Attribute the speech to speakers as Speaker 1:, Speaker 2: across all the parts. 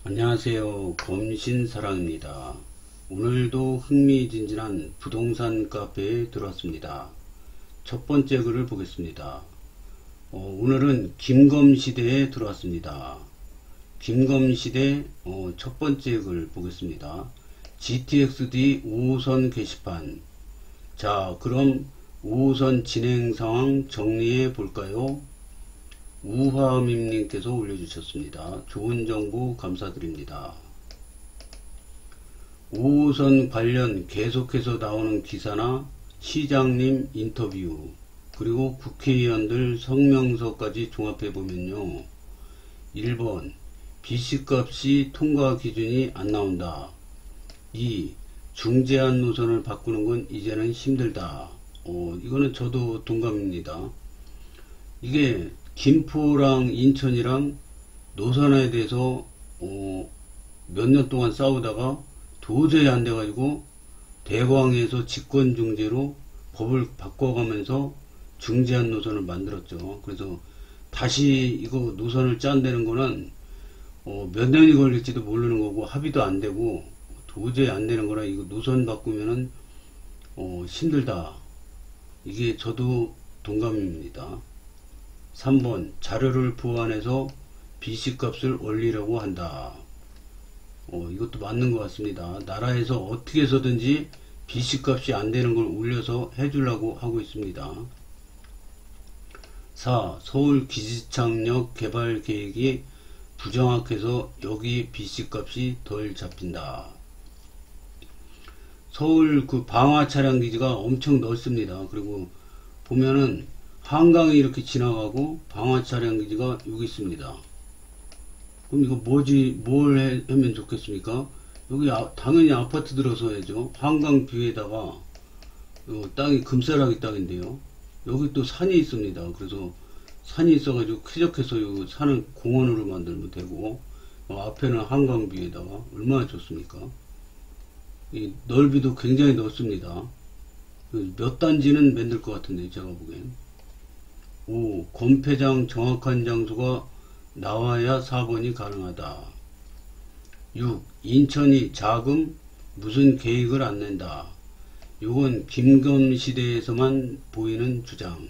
Speaker 1: 안녕하세요. 범신사랑입니다. 오늘도 흥미진진한 부동산 카페에 들어왔습니다. 첫 번째 글을 보겠습니다. 오늘은 김검시대에 들어왔습니다. 김검시대 첫 번째 글 보겠습니다. GTX-D 5호선 게시판. 자, 그럼 5호선 진행 상황 정리해 볼까요? 우화음님께서 올려주셨습니다. 좋은 정보 감사드립니다. 5호선 관련 계속해서 나오는 기사나 시장님 인터뷰 그리고 국회의원들 성명서까지 종합해보면요. 1번 BC값이 통과 기준이 안 나온다. 2. 중제한 노선을 바꾸는 건 이제는 힘들다. 이거는 저도 동감입니다. 이게 김포랑 인천이랑 노선에 대해서 몇 년 동안 싸우다가 도저히 안 돼가지고 대광에서 직권중재로 법을 바꿔가면서 중재한 노선을 만들었죠. 그래서 다시 이거 노선을 짠다는 거는 몇 년이 걸릴지도 모르는 거고 합의도 안 되고 도저히 안 되는 거라 이거 노선 바꾸면은 힘들다. 이게 저도 동감입니다. 3번 자료를 보완해서 BC값을 올리려고 한다. 이것도 맞는 것 같습니다. 나라에서 어떻게 해서든지 BC값이 안 되는 걸 올려서 해주려고 하고 있습니다. 4. 서울 기지창역 개발 계획이 부정확해서 여기 BC값이 덜 잡힌다. 서울 그 방화 차량 기지가 엄청 넓습니다. 그리고 보면은 한강이 이렇게 지나가고 방화 차량 기지가 여기 있습니다. 그럼 이거 뭘 하면 좋겠습니까? 여기 당연히 아파트 들어서 야죠. 한강 뷰에다가 땅이 금싸라기 땅인데요. 여기 또 산이 있습니다. 그래서 산이 있어가지고 쾌적해서 이 산을 공원으로 만들면 되고 앞에는 한강 뷰에다가 얼마나 좋습니까? 이 넓이도 굉장히 넓습니다. 몇 단지는 만들 것 같은데 제가 보기엔. 5. 건폐장 정확한 장소가 나와야 4번이 가능하다. 6. 인천이 자금 무슨 계획을 안 낸다. 요건 김검시대에서만 보이는 주장.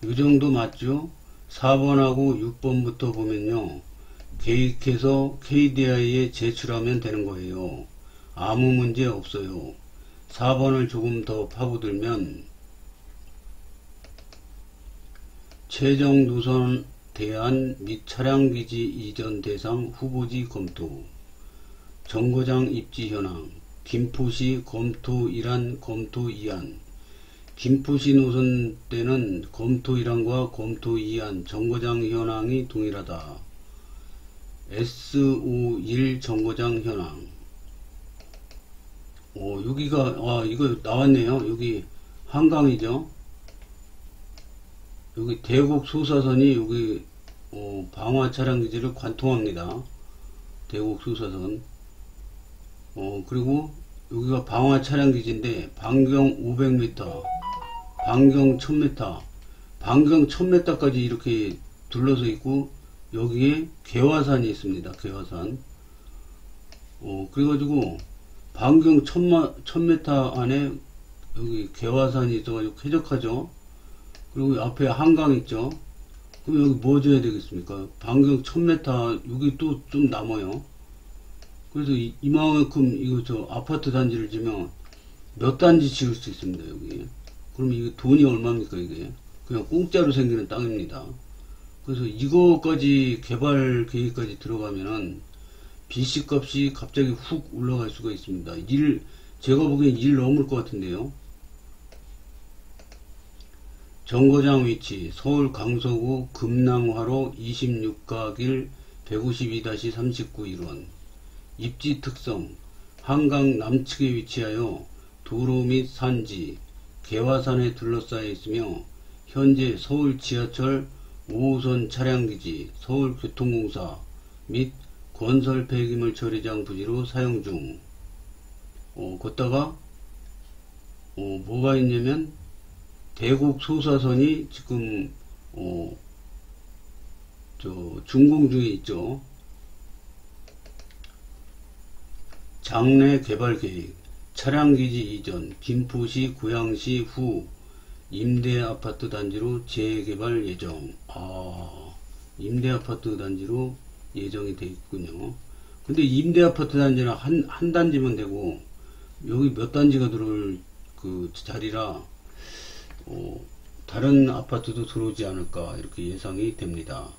Speaker 1: 요 정도 맞죠? 4번하고 6번부터 보면요. 계획해서 KDI에 제출하면 되는 거예요. 아무 문제 없어요. 4번을 조금 더 파고들면 최종 노선 대안 및 차량기지 이전 대상 후보지 검토, 정거장 입지 현황, 김포시 검토 1안, 검토 2안. 김포시 노선 때는 검토 1안과 검토 2안 정거장 현황이 동일하다. SO1 정거장 현황. 여기가 이거 나왔네요. 여기 한강이죠. 여기 대곡 소사선이 여기 방화 차량 기지를 관통합니다. 대곡 소사선. 그리고 여기가 방화 차량 기지인데 반경 500m, 반경 1000m, 반경 1000m까지 이렇게 둘러서 있고 여기에 개화산이 있습니다. 개화산. 그래가지고 반경 1000m 안에 여기 개화산이 있어가지고 쾌적하죠. 그리고 앞에 한강 있죠. 그럼 여기 뭐 줘야 되겠습니까? 반경 1000m 여기 또 좀 남아요. 그래서 이만큼 이거 저 아파트 단지를 지면 몇 단지 지을 수 있습니다. 여기. 그럼 이게 돈이 얼마입니까? 이게 그냥 공짜로 생기는 땅입니다. 그래서 이거까지 개발 계획까지 들어가면은 BC값이 갑자기 훅 올라갈 수가 있습니다. 제가 보기엔 1 넘을 것 같은데요. 정거장 위치 서울 강서구 금남화로 26가길 152-39 1원. 입지 특성 한강 남측에 위치하여 도로 및 산지 개화산에 둘러싸여 있으며 현재 서울 지하철 5호선 차량기지 서울교통공사 및 건설 폐기물 처리장 부지로 사용 중. 걷다가 뭐가 있냐면 대곡 소사선이 지금 준공 중에 있죠. 장래 개발 계획, 차량기지 이전, 김포시, 고양시 후 임대 아파트 단지로 재개발 예정. 임대 아파트 단지로 예정이 되어 있군요. 근데 임대 아파트 단지는 한 단지면 되고, 여기 몇 단지가 들어올 그 자리라, 다른 아파트도 들어오지 않을까, 이렇게 예상이 됩니다.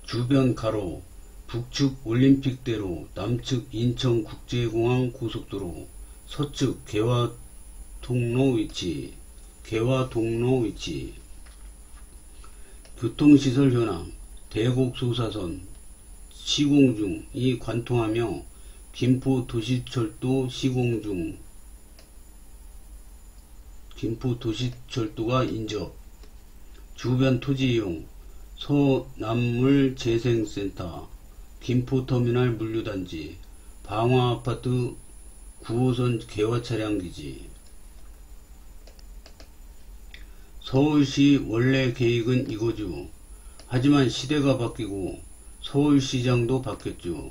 Speaker 1: 주변 가로, 북측 올림픽대로, 남측 인천국제공항 고속도로, 서측 개화통로 위치, 교통시설 현황, 대곡소사선 시공 중이 관통하며 김포도시철도 시공 중, 김포도시철도가 인접, 주변 토지 이용, 서남물재생센터, 김포터미널 물류단지, 방화아파트 9호선 개화차량기지. 서울시 원래 계획은 이거죠. 하지만 시대가 바뀌고 서울시장도 바뀌었죠.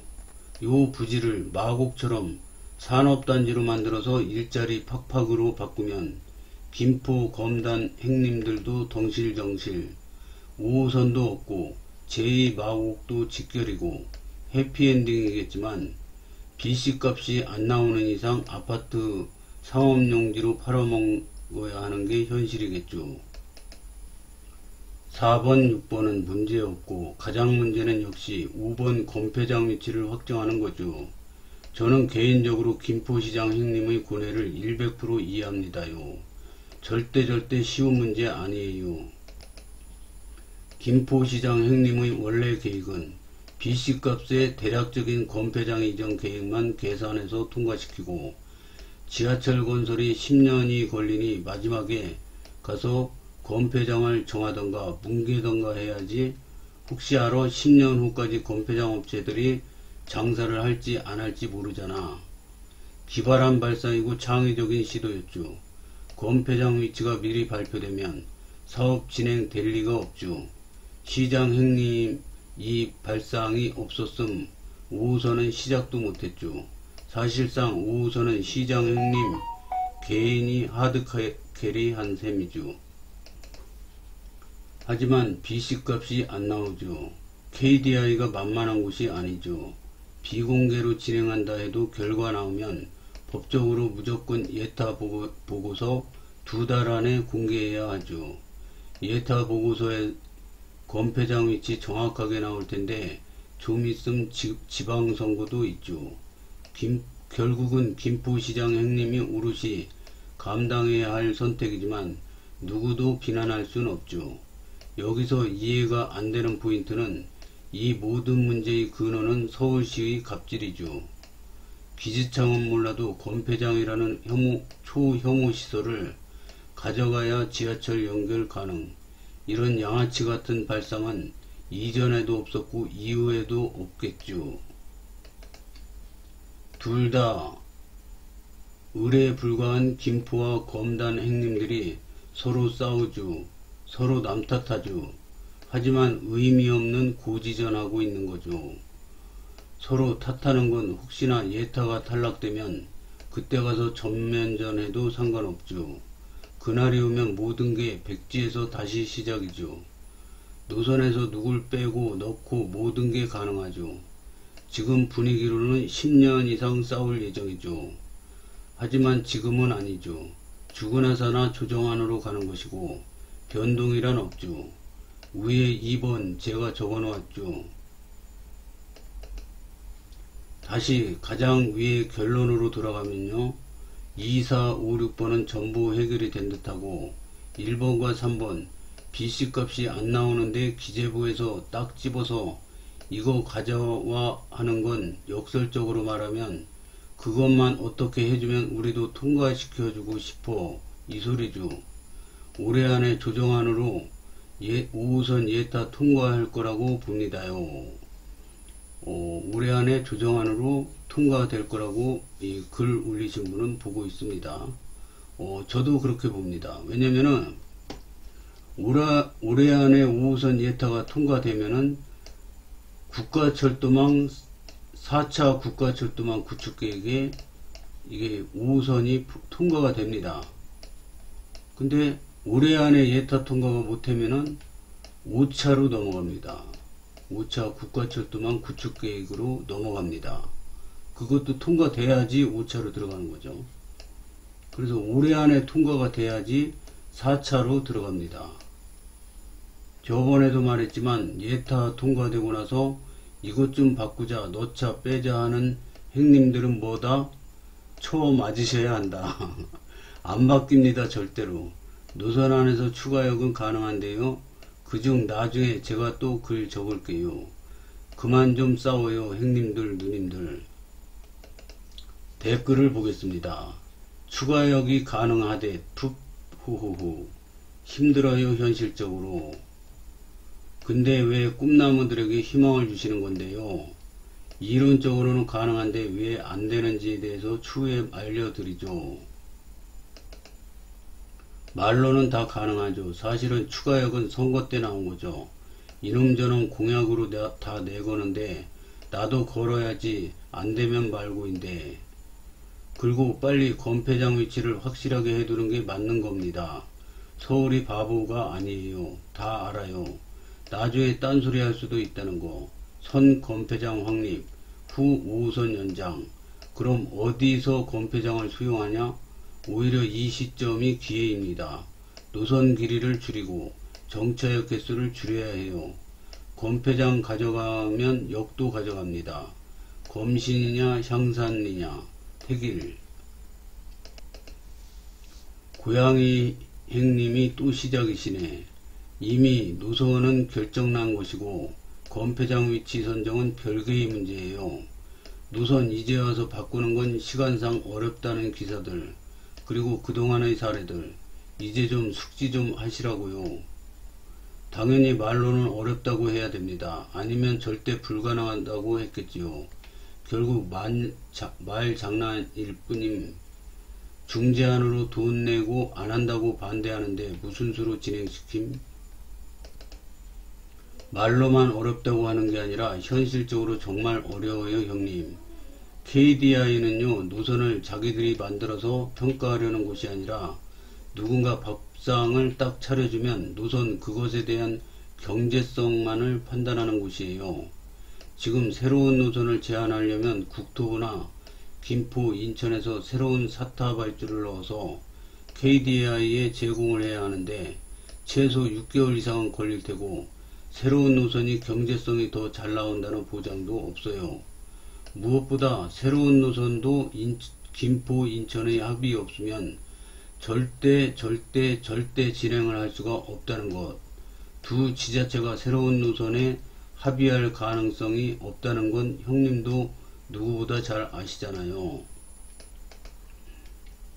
Speaker 1: 요 부지를 마곡처럼 산업단지로 만들어서 일자리 팍팍으로 바꾸면 김포 검단 행님들도 덩실덩실, 5호선도 없고 제2마곡도 직결이고 해피엔딩이겠지만 BC값이 안 나오는 이상 아파트 상업용지로 팔아먹어야 하는 게 현실이겠죠. 4번, 6번은 문제없고 가장 문제는 역시 5번 검폐장 위치를 확정하는 거죠. 저는 개인적으로 김포시장 행님의 고뇌를 100% 이해합니다요. 절대 쉬운 문제 아니에요. 김포시장 행님의 원래 계획은 BC값의 대략적인 검폐장 이전 계획만 계산해서 통과시키고 지하철 건설이 10년이 걸리니 마지막에 가서 검폐장을 정하던가 뭉개던가 해야지, 혹시 알아 10년 후까지 검폐장 업체들이 장사를 할지 안 할지 모르잖아. 기발한 발상이고 창의적인 시도였죠. 검폐장 위치가 미리 발표되면 사업 진행될 리가 없죠. 시장 행님 이 발상이 없었음 5호선은 시작도 못했죠. 사실상 5호선은 시장 행님 개인이 하드캐리한 셈이죠. 하지만 BC값이 안 나오죠. KDI가 만만한 곳이 아니죠. 비공개로 진행한다 해도 결과 나오면 법적으로 무조건 예타 보고서 2달 안에 공개해야 하죠. 예타 보고서에 검폐장 위치 정확하게 나올 텐데 좀 있음 지방선거도 있죠. 결국은 김포시장 행님이 오롯이 감당해야 할 선택이지만 누구도 비난할 순 없죠. 여기서 이해가 안 되는 포인트는 이 모든 문제의 근원은 서울시의 갑질이죠. 기지창은 몰라도 검폐장이라는 초혐오 시설을 가져가야 지하철 연결 가능. 이런 양아치 같은 발상은 이전에도 없었고 이후에도 없겠죠. 둘 다 의례에 불과한 김포와 검단 행님들이 서로 싸우죠. 서로 남탓하죠. 하지만 의미 없는 고지전하고 있는 거죠. 서로 탓하는 건 혹시나 예타가 탈락되면 그때 가서 전면전해도 상관없죠. 그날이 오면 모든 게 백지에서 다시 시작이죠. 노선에서 누굴 빼고 넣고 모든 게 가능하죠. 지금 분위기로는 10년 이상 싸울 예정이죠. 하지만 지금은 아니죠. 죽으나 사나 조정안으로 가는 것이고 변동이란 없죠. 위에 2번 제가 적어 놓았죠. 다시 가장 위에 결론으로 돌아가면요. 2, 4, 5, 6번은 전부 해결이 된 듯하고 1번과 3번 BC값이 안 나오는데 기재부에서 딱 집어서 이거 가져와 하는 건 역설적으로 말하면 그것만 어떻게 해주면 우리도 통과시켜주고 싶어 이 소리죠. 올해 안에 조정안으로 5호선 예타 통과할 거라고 봅니다요. 올해 안에 조정안으로 통과될 거라고 이 글 올리신 분은 보고 있습니다. 저도 그렇게 봅니다. 왜냐면은 올해 안에 5호선 예타가 통과되면은 국가철도망 4차 국가철도망 구축계획에 이게 5호선이 통과가 됩니다. 근데 올해 안에 예타 통과가 못하면은 5차로 넘어갑니다. 5차 국가철도망 구축계획으로 넘어갑니다. 그것도 통과돼야지 5차로 들어가는 거죠. 그래서 올해 안에 통과가 돼야지 4차로 들어갑니다. 저번에도 말했지만 예타 통과되고 나서 이것 좀 바꾸자, 넣자, 빼자 하는 행님들은 뭐다? 초 맞으셔야 한다. 안 바뀝니다. 절대로. 노선 안에서 추가역은 가능한데요. 그중 나중에 제가 또 글 적을게요. 그만 좀 싸워요. 행님들, 누님들. 댓글을 보겠습니다. 추가역이 가능하대. 푹 후후후. 힘들어요. 현실적으로. 근데 왜 꿈나무들에게 희망을 주시는 건데요. 이론적으로는 가능한데 왜 안 되는지에 대해서 추후에 알려드리죠. 말로는 다 가능하죠. 사실은 추가역은 선거 때 나온 거죠. 이놈저놈 공약으로 다 내거는데 나도 걸어야지 안 되면 말고인데. 그리고 빨리 건폐장 위치를 확실하게 해두는 게 맞는 겁니다. 서울이 바보가 아니에요. 다 알아요. 나중에 딴소리 할 수도 있다는 거. 선 건폐장 확립, 후 5호선 연장. 그럼 어디서 건폐장을 수용하냐? 오히려 이 시점이 기회입니다. 노선 길이를 줄이고 정차역 개수를 줄여야 해요. 건폐장 가져가면 역도 가져갑니다. 검신이냐 향산리냐 택일. 고양이 행님이 또 시작이시네. 이미 노선은 결정난 것이고 건폐장 위치 선정은 별개의 문제예요. 노선 이제 와서 바꾸는 건 시간상 어렵다는 기사들, 그리고 그동안의 사례들, 이제 좀 숙지 좀 하시라고요. 당연히 말로는 어렵다고 해야 됩니다. 아니면 절대 불가능하다고 했겠지요. 결국 말 장난일 뿐임. 중재안으로 돈 내고 안 한다고 반대하는데 무슨 수로 진행시킴? 말로만 어렵다고 하는 게 아니라 현실적으로 정말 어려워요, 형님. KDI는요, 노선을 자기들이 만들어서 평가하려는 곳이 아니라 누군가 밥상을 딱 차려주면 노선 그것에 대한 경제성만을 판단하는 곳이에요. 지금 새로운 노선을 제안하려면 국토부나 김포, 인천에서 새로운 사타 발주를 넣어서 KDI에 제공을 해야 하는데 최소 6개월 이상은 걸릴 테고 새로운 노선이 경제성이 더 잘 나온다는 보장도 없어요. 무엇보다 새로운 노선도 김포, 인천의 합의 없으면 절대 진행을 할 수가 없다는 것. 두 지자체가 새로운 노선에 합의할 가능성이 없다는 건 형님도 누구보다 잘 아시잖아요.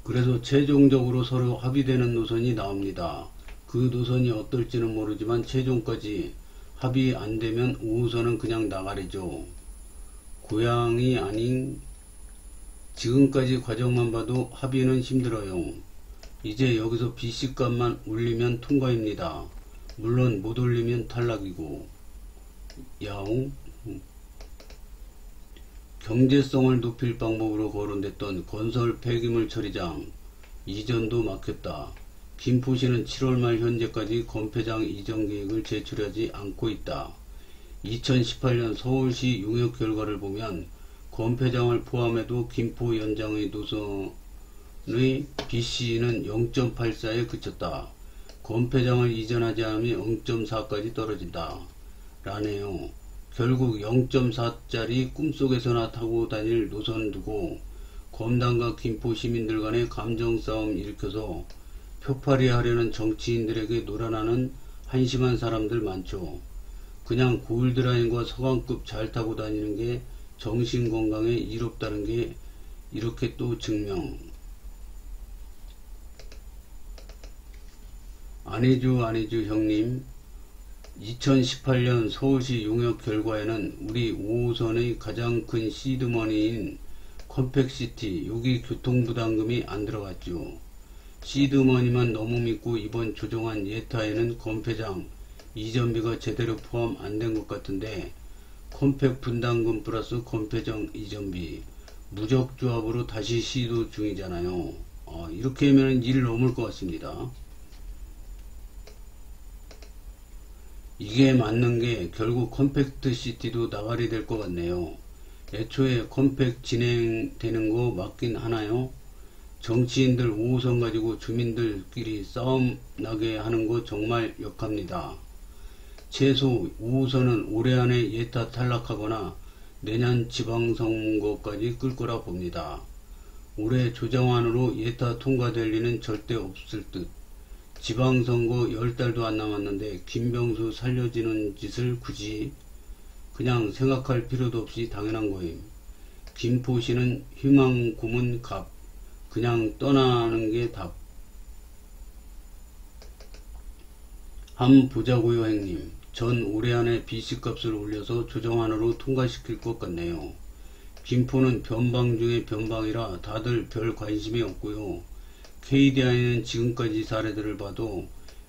Speaker 1: 그래서 최종적으로 서로 합의되는 노선이 나옵니다. 그 노선이 어떨지는 모르지만 최종까지 합의 안 되면 5호선은 그냥 나가리죠. 고향이 아닌 지금까지 과정만 봐도 합의는 힘들어요. 이제 여기서 BC값만 올리면 통과입니다. 물론 못 올리면 탈락이고. 야옹. 경제성을 높일 방법으로 거론됐던 건설 폐기물 처리장 이전도 막혔다. 김포시는 7월 말 현재까지 건폐장 이전 계획을 제출하지 않고 있다. 2018년 서울시 용역 결과를 보면 건폐장을 포함해도 김포 연장의 노선의 BC는 0.84에 그쳤다. 건폐장을 이전하지 않으면 0.4까지 떨어진다. 라네요. 결국 0.4짜리 꿈속에서나 타고 다닐 노선 두고 검단과 김포 시민들 간의 감정싸움 일으켜서 표팔이 하려는 정치인들에게 놀아나는 한심한 사람들 많죠. 그냥 골드라인과 서강급 잘 타고 다니는 게 정신건강에 이롭다는 게 이렇게 또 증명. 아니죠 형님. 2018년 서울시 용역 결과에는 우리 5호선의 가장 큰 시드머니인 컴팩시티 여기 교통부담금이 안 들어갔죠. 시드머니만 너무 믿고 이번 조정한 예타에는 건폐장 이전비가 제대로 포함 안 된 것 같은데 컴팩 분담금 플러스 건폐장 이전비 무적조합으로 다시 시도 중이잖아요. 이렇게 하면 일 넘을 것 같습니다. 이게 맞는 게 결국 컴팩트 시티도 나가리 될 것 같네요. 애초에 컴팩 진행되는 거 맞긴 하나요? 정치인들 5호선 가지고 주민들끼리 싸움 나게 하는 거 정말 역합니다. 최소 5호선은 올해 안에 예타 탈락하거나 내년 지방선거까지 끌 거라 봅니다. 올해 조정안으로 예타 통과될 리는 절대 없을 듯. 지방선거 10달도 안 남았는데 김병수 살려지는 짓을 굳이 그냥 생각할 필요도 없이 당연한 거임. 김포시는 희망 고문 갑. 그냥 떠나는 게 답. 함 보자고요 형님. 전 올해 안에 BC값을 올려서 조정안으로 통과시킬 것 같네요. 김포는 변방 중에 변방이라 다들 별 관심이 없고요. KDI는 지금까지 사례들을 봐도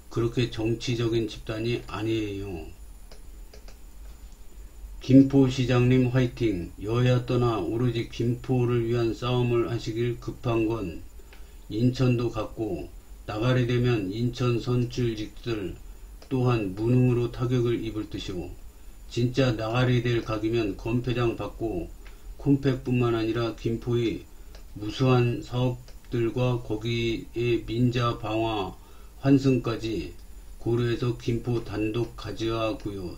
Speaker 1: 그렇게 정치적인 집단이 아니에요. 김포시장님 화이팅! 여야 떠나 오로지 김포를 위한 싸움을 하시길. 급한 건 인천도 같고 나가리 되면 인천 선출직들 또한 무능으로 타격을 입을 듯이오. 진짜 나가리 될 각이면 건폐장 받고 콤팩뿐만 아니라 김포의 무수한 사업들과 거기에 민자 방화 환승까지 고려해서 김포 단독 가져가고요.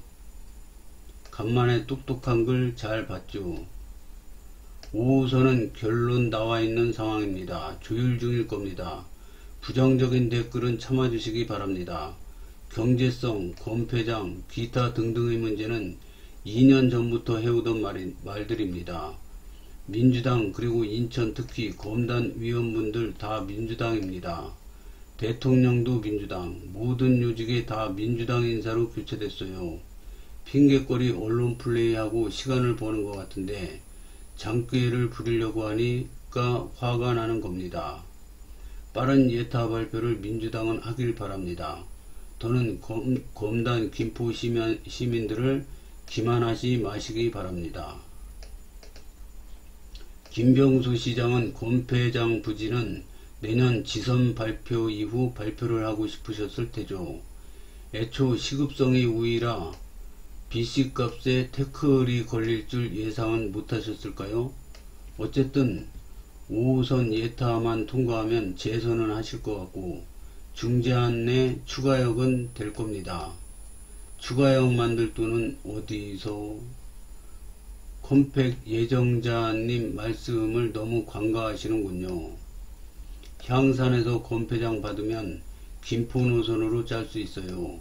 Speaker 1: 간만에 똑똑한 글 잘 봤죠. 5호선은 결론 나와 있는 상황입니다. 조율 중일 겁니다. 부정적인 댓글은 참아주시기 바랍니다. 경제성, 건폐장, 기타 등등의 문제는 2년 전부터 해오던 말들입니다. 민주당 그리고 인천 특히 검단 위원분들 다 민주당입니다. 대통령도 민주당, 모든 요직에 다 민주당 인사로 교체됐어요. 핑계거리 언론 플레이하고 시간을 버는 것 같은데 장기회를 부리려고 하니까 화가 나는 겁니다. 빠른 예타 발표를 민주당은 하길 바랍니다. 더는 검단 김포 시민들을 기만하지 마시기 바랍니다. 김병수 시장은 건폐장 부지는 내년 지선 발표 이후 발표를 하고 싶으셨을 테죠. 애초 시급성이 우위라 BC값에 태클이 걸릴 줄 예상은 못하셨을까요? 어쨌든 5호선 예타만 통과하면 재선은 하실 것 같고 중재안 내 추가역은 될 겁니다. 추가역 만들 돈은 어디서? 컴팩 예정자님 말씀을 너무 관가하시는군요. 향산에서 건폐장 받으면 김포 노선으로 짤 수 있어요.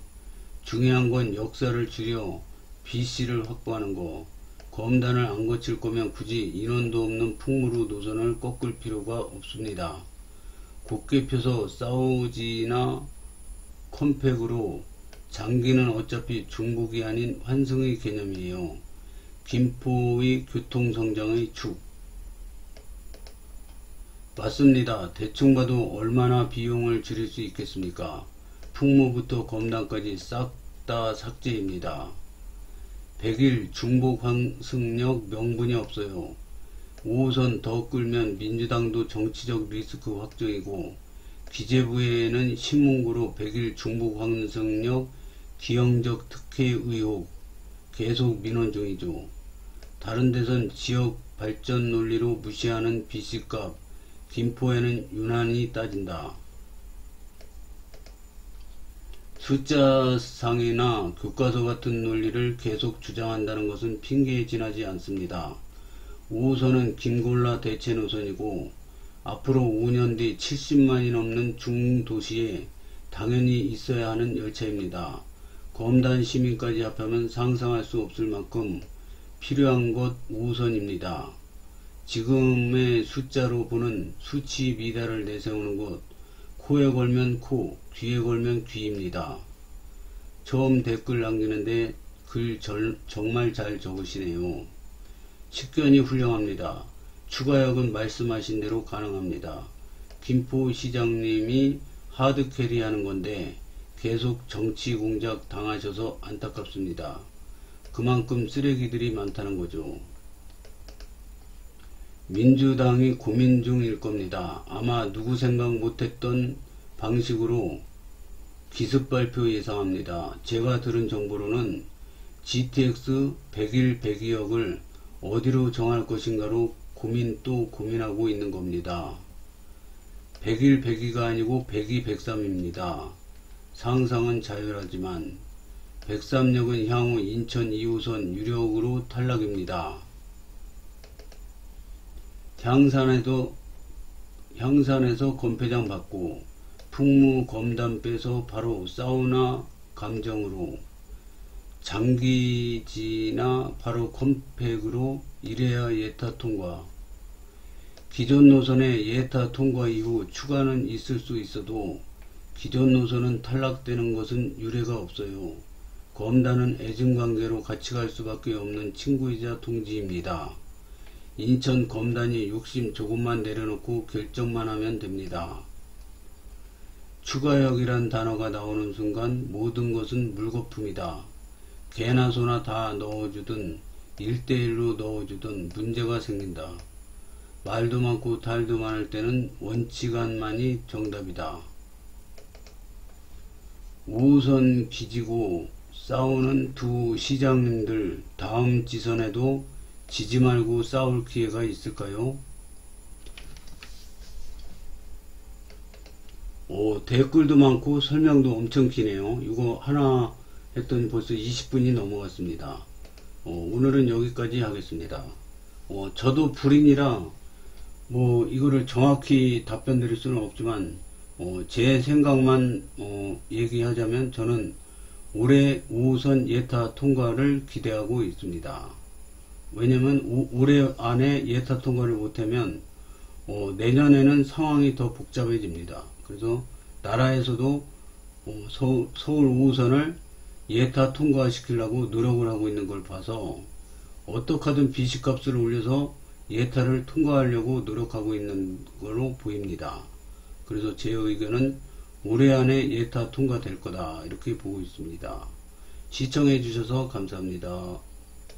Speaker 1: 중요한 건 역사를 줄여 BC를 확보하는 거. 검단을 안 거칠 거면 굳이 인원도 없는 풍무로 노선을 꺾을 필요가 없습니다. 곱게 펴서 사우지나 컴팩으로 장기는 어차피 중복이 아닌 환승의 개념이에요. 김포의 교통성장의 축. 맞습니다. 대충 봐도 얼마나 비용을 줄일 수 있겠습니까? 풍무부터 검단까지 싹 다 삭제입니다. 100일 중복 환승역 명분이 없어요. 5호선 더 끌면 민주당도 정치적 리스크 확정이고 기재부에는 신문고로 100일 중복 환승역 기형적 특혜 의혹 계속 민원 중이죠. 다른 데선 지역 발전 논리로 무시하는 BC값, 김포에는 유난히 따진다. 숫자상이나 교과서 같은 논리를 계속 주장한다는 것은 핑계에 지나지 않습니다. 5호선은 김골라 대체 노선이고 앞으로 5년 뒤 70만이 넘는 중도시에 당연히 있어야 하는 열차입니다. 검단 시민까지 합하면 상상할 수 없을 만큼 필요한 것 5호선입니다. 지금의 숫자로 보는 수치 미달을 내세우는 것, 코에 걸면 코, 귀에 걸면 귀입니다. 처음 댓글 남기는데 글 정말 잘 적으시네요. 식견이 훌륭합니다. 추가역은 말씀하신 대로 가능합니다. 김포시장님이 하드캐리하는 건데 계속 정치 공작 당하셔서 안타깝습니다. 그만큼 쓰레기들이 많다는 거죠. 민주당이 고민 중일 겁니다. 아마 누구 생각 못했던 방식으로 기습 발표 예상합니다. 제가 들은 정보로는 GTX 100일 102억을 어디로 정할 것인가로 또 고민하고 있는 겁니다. 100일 102가 아니고 102 103입니다. 상상은 자율하지만 103역은 향후 인천 2호선 유력으로 탈락입니다. 향산에서 건폐장 받고 풍무 검담 빼서 바로 사우나 감정으로 장기지나 바로 컴팩으로 이래야 예타 통과. 기존 노선의 예타 통과 이후 추가는 있을 수 있어도 기존 노선은 탈락되는 것은 유례가 없어요. 검단은 애증관계로 같이 갈 수밖에 없는 친구이자 동지입니다. 인천 검단이 욕심 조금만 내려놓고 결정만 하면 됩니다. 추가역이란 단어가 나오는 순간 모든 것은 물거품이다. 개나 소나 다 넣어주든 1대1로 넣어주든 문제가 생긴다. 말도 많고 탈도 많을 때는 원칙안만이 정답이다. 5호선 기지고 싸우는 두 시장님들 다음 지선에도 지지 말고 싸울 기회가 있을까요? 댓글도 많고 설명도 엄청 기네요. 이거 하나 했더니 벌써 20분이 넘어갔습니다. 오늘은 여기까지 하겠습니다. 저도 불인이라 이거를 정확히 답변 드릴 수는 없지만 제 생각만 얘기하자면 저는 올해 5호선 예타 통과를 기대하고 있습니다. 왜냐면 올해 안에 예타 통과를 못하면 내년에는 상황이 더 복잡해집니다. 그래서 나라에서도 서울 5호선을 예타 통과시키려고 노력을 하고 있는 걸 봐서 어떻게 하든 비식값을 올려서 예타를 통과하려고 노력하고 있는 걸로 보입니다. 그래서 제 의견은 올해 안에 예타 통과될 거다 이렇게 보고 있습니다. 시청해 주셔서 감사합니다.